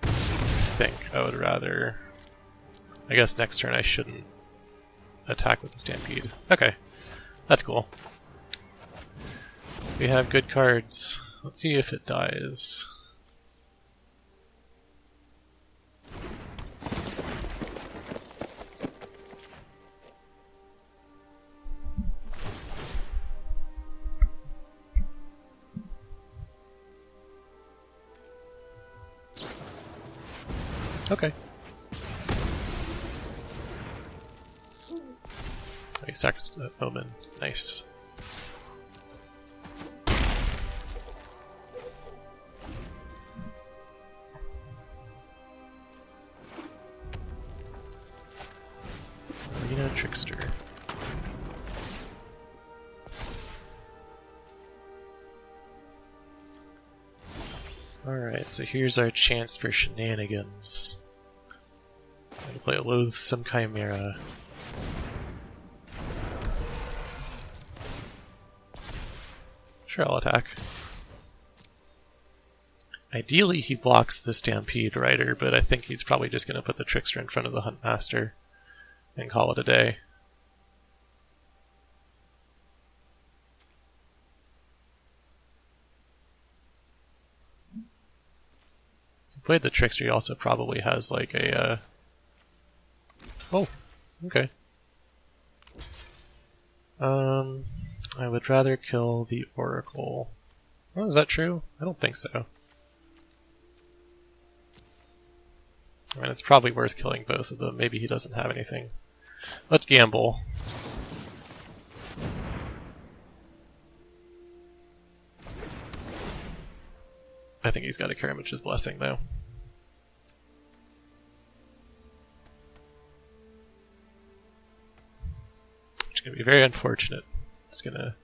I think I would rather... I guess next turn I shouldn't attack with the Stampede. Okay, that's cool. We have good cards. Let's see if it dies. Okay. Okay, sacrifice the Omen. Nice. Arena Trickster. Alright, so here's our chance for shenanigans. I'm gonna play a Loathsome Chimera. Sure, I'll attack. Ideally, he blocks the Stampede Rider, but I think he's probably just gonna put the Trickster in front of the Huntmaster and call it a day. Played the Trickster, he also probably has like a oh, okay. I would rather kill the Oracle. Oh, is that true? I don't think so. I mean, it's probably worth killing both of them. Maybe he doesn't have anything. Let's gamble. I think he's got a Karamage's Blessing, though. very unfortunate. It's gonna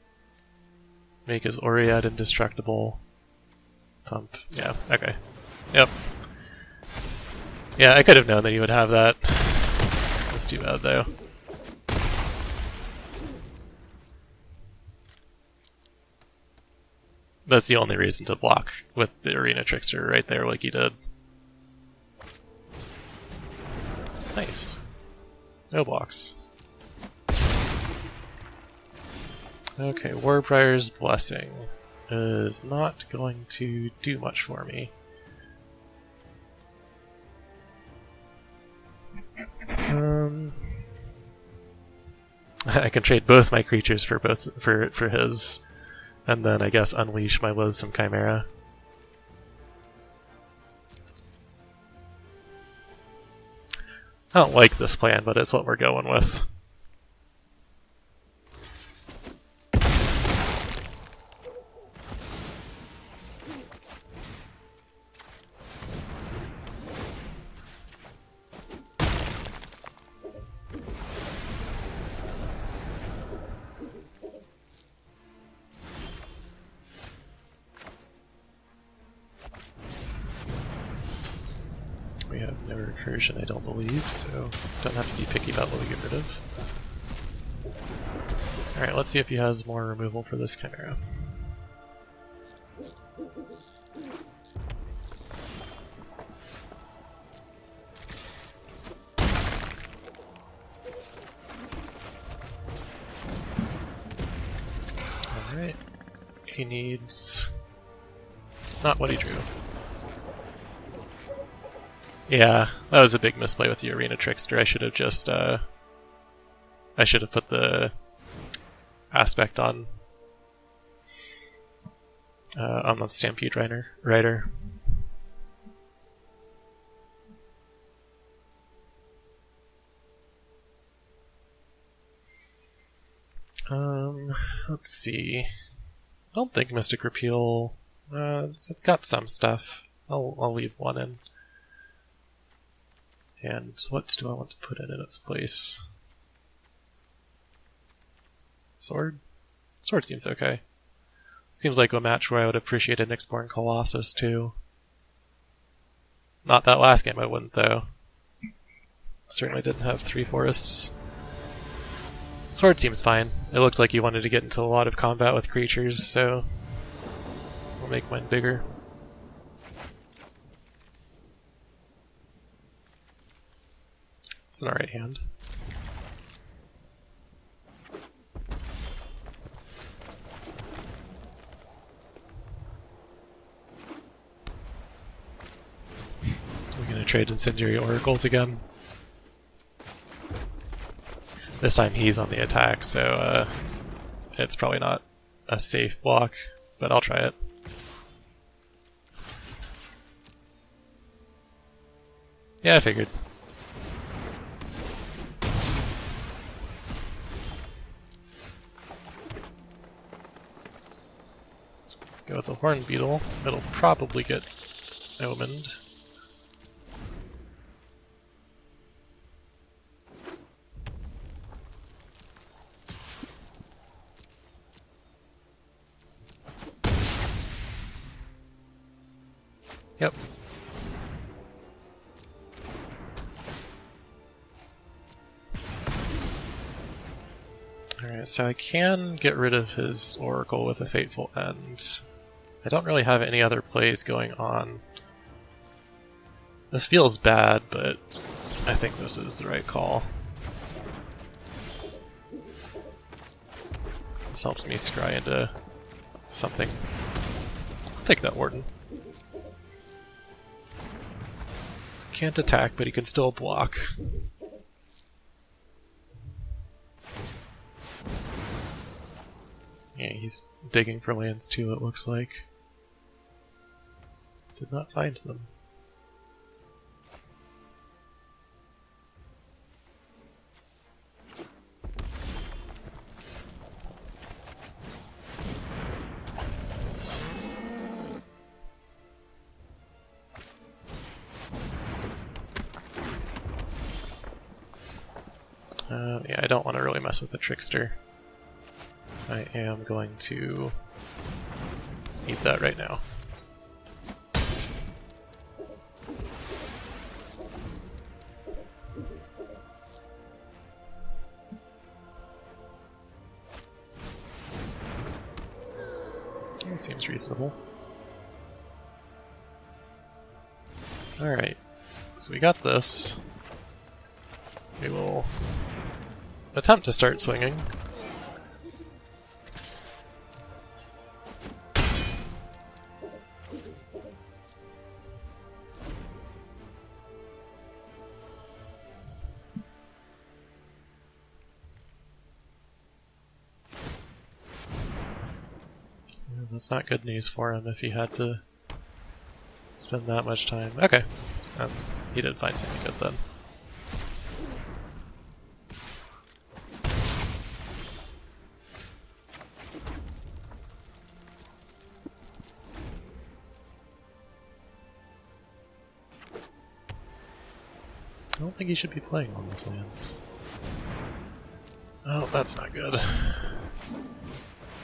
make his Oriad indestructible. Pump. Yeah, okay. Yep. Yeah, I could have known that he would have that. That's too bad, though. That's the only reason to block with the Arena Trickster right there, like he did. Nice. No blocks. Okay, Warbriar's Blessing is not going to do much for me. I can trade both my creatures for his, and then I guess unleash my Loathsome Chimera. I don't like this plan, but it's what we're going with. We have no recursion, I don't believe, so don't have to be picky about what we get rid of. Alright, let's see if he has more removal for this Chimera. Alright, he needs... not what he drew. Yeah, that was a big misplay with the Arena Trickster. I should have just, I should have put the aspect on the Stampede Rider. Let's see. I don't think Mystic Repeal, it's got some stuff. I'll leave one in. And what do I want to put in its place? Sword? Sword seems okay. Seems like a match where I would appreciate an Nyxborn Colossus too. Not that last game I wouldn't though. Certainly didn't have 3 forests. Sword seems fine. It looked like he wanted to get into a lot of combat with creatures, so I'll make mine bigger. It's an alright hand. We're gonna trade Incendiary Oracles again. This time he's on the attack, so it's probably not a safe block, but I'll try it. Yeah, I figured. Go with the Horn Beetle. It'll probably get omened. Yep. Alright, so I can get rid of his Oracle with a Fateful End. I don't really have any other plays going on. This feels bad, but I think this is the right call. This helps me scry into something. I'll take that Warden. Can't attack, but he can still block. Yeah, he's digging for lands too, it looks like. Did not find them. Yeah, I don't want to really mess with the Trickster. I am going to eat that right now. That seems reasonable. Alright, so we got this. We will attempt to start swinging. That's not good news for him if he had to spend that much time. Okay, he did find something good then. I don't think he should be playing on those lands. Oh, that's not good.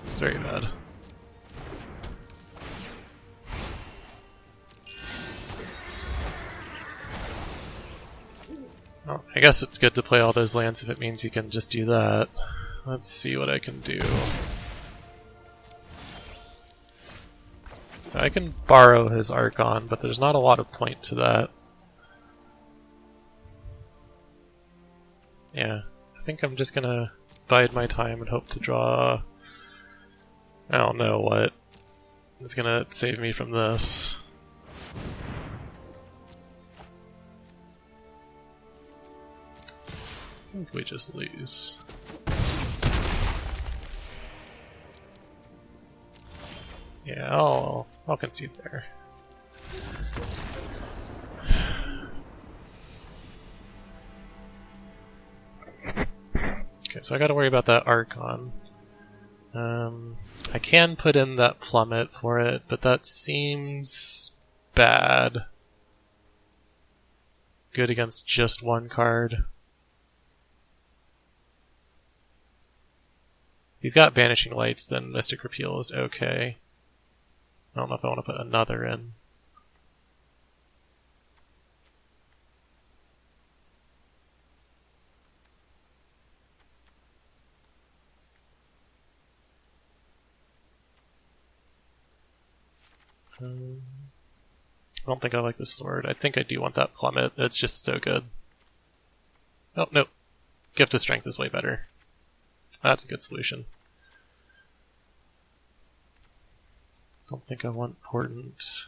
It's very bad. Well, I guess it's good to play all those lands if it means you can just do that. Let's see what I can do. So I can borrow his Archon, but there's not a lot of point to that. Yeah, I think I'm just gonna bide my time and hope to draw... I don't know what is gonna save me from this. I think we just lose. Yeah, I'll concede there. Okay, so I gotta worry about that Archon. I can put in that Plummet for it, but that seems bad. Good against just one card. If he's got Banishing Lights, then Mystic Repeal is okay. I don't know if I want to put another in. I don't think I like this sword. I think I do want that Plummet. It's just so good. Oh, nope. Gift of Strength is way better. That's a good solution. Don't think I want Portent.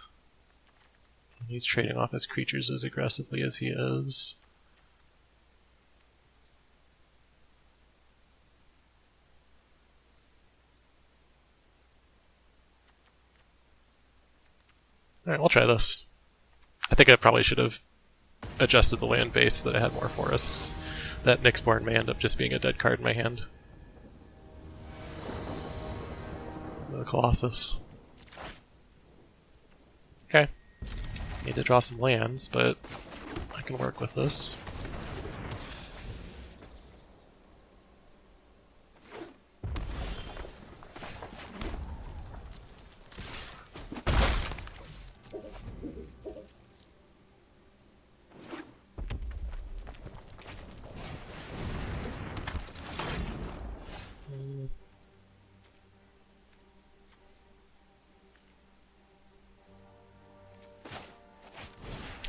He's trading off his creatures as aggressively as he is. Alright, we'll try this. I think I probably should have adjusted the land base so that I had more forests. That Nyxborn may end up just being a dead card in my hand. The Colossus. Okay. Need to draw some lands, but I can work with this.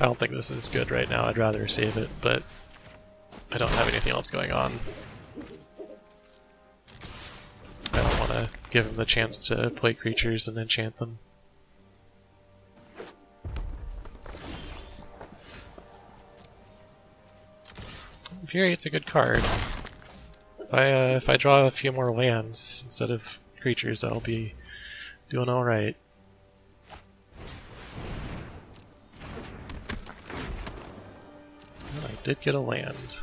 I don't think this is good right now. I'd rather save it, but I don't have anything else going on. I don't want to give him the chance to play creatures and enchant them. Infuriate's a good card. If I draw a few more lands instead of creatures, I'll be doing alright. I did get a land.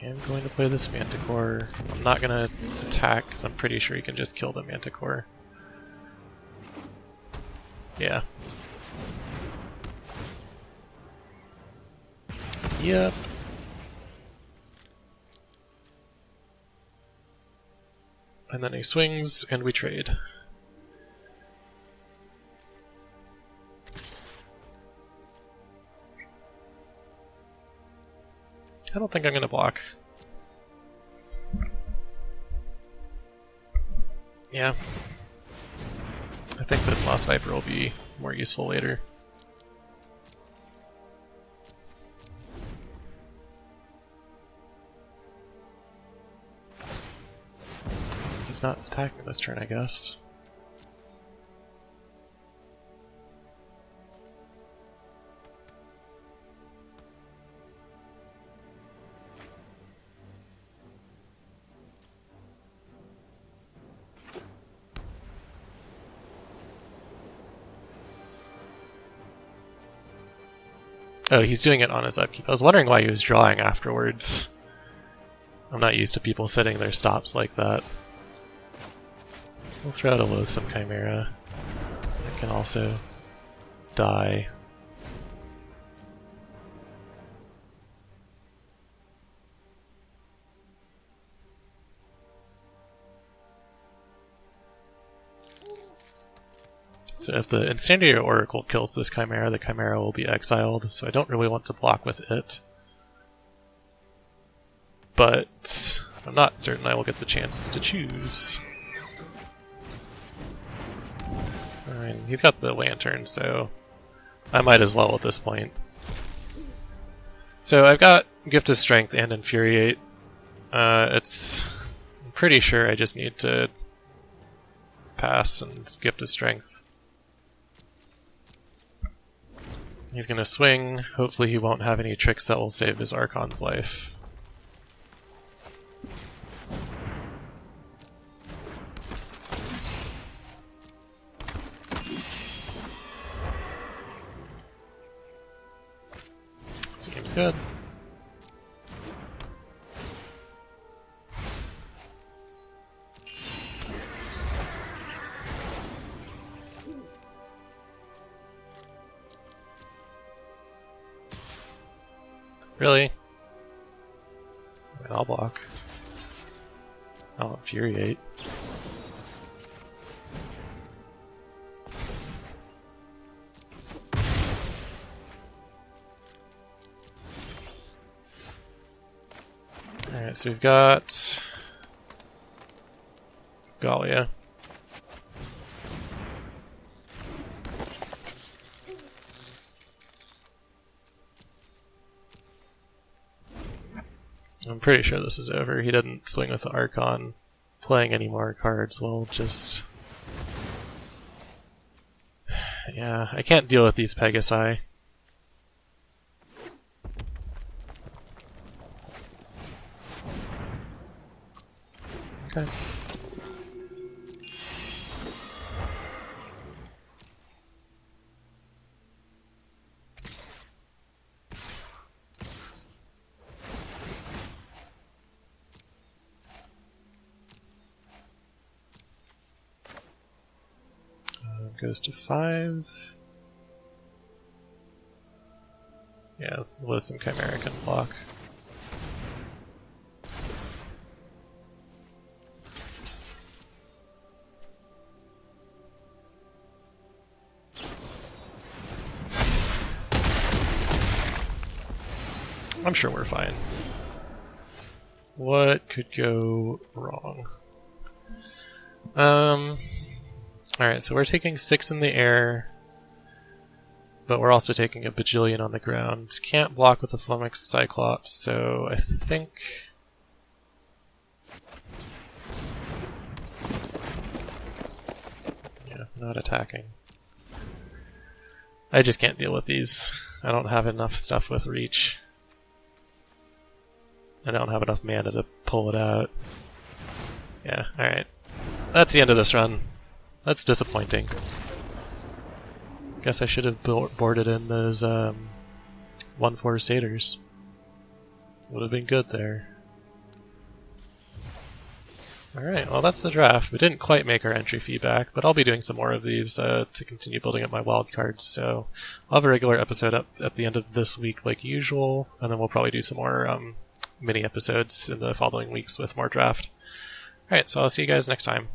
I'm going to play this Manticore. I'm not going to attack because I'm pretty sure he can just kill the Manticore. Yeah. Yep. And then he swings, and we trade. I don't think I'm going to block. Yeah. I think this Moss Viper will be more useful later. He's not attacking this turn, I guess. Oh, he's doing it on his upkeep. I was wondering why he was drawing afterwards. I'm not used to people setting their stops like that. We'll throw out a Loathsome Chimera. It can also die. So if the Incendiary Oracle kills this Chimera, the Chimera will be exiled, so I don't really want to block with it. But I'm not certain I will get the chance to choose. I mean, he's got the Lantern, so I might as well at this point. So I've got Gift of Strength and Infuriate. I'm pretty sure I just need to pass and Gift of Strength. He's going to swing. Hopefully he won't have any tricks that will save his Archon's life. Seems good. Really? I mean, I'll block. I'll Infuriate. Alright, so we've got Gallia. I'm pretty sure this is over. He didn't swing with the Archon. Playing any more cards will just... Yeah, I can't deal with these Pegasi. Okay. Goes to 5. Yeah, Loathsome Chimera can block. I'm sure we're fine. What could go wrong? Alright, so we're taking 6 in the air, but we're also taking a bajillion on the ground. Can't block with a Flummox Cyclops, so I think... Yeah, not attacking. I just can't deal with these. I don't have enough stuff with reach. I don't have enough mana to pull it out. Yeah, alright. That's the end of this run. That's disappointing. Guess I should have boarded in those 1/4 satyrs. Would have been good there. Alright, well that's the draft. We didn't quite make our entry fee back, but I'll be doing some more of these to continue building up my wild cards, so I'll have a regular episode up at the end of this week like usual, and then we'll probably do some more mini episodes in the following weeks with more draft. Alright, so I'll see you guys next time.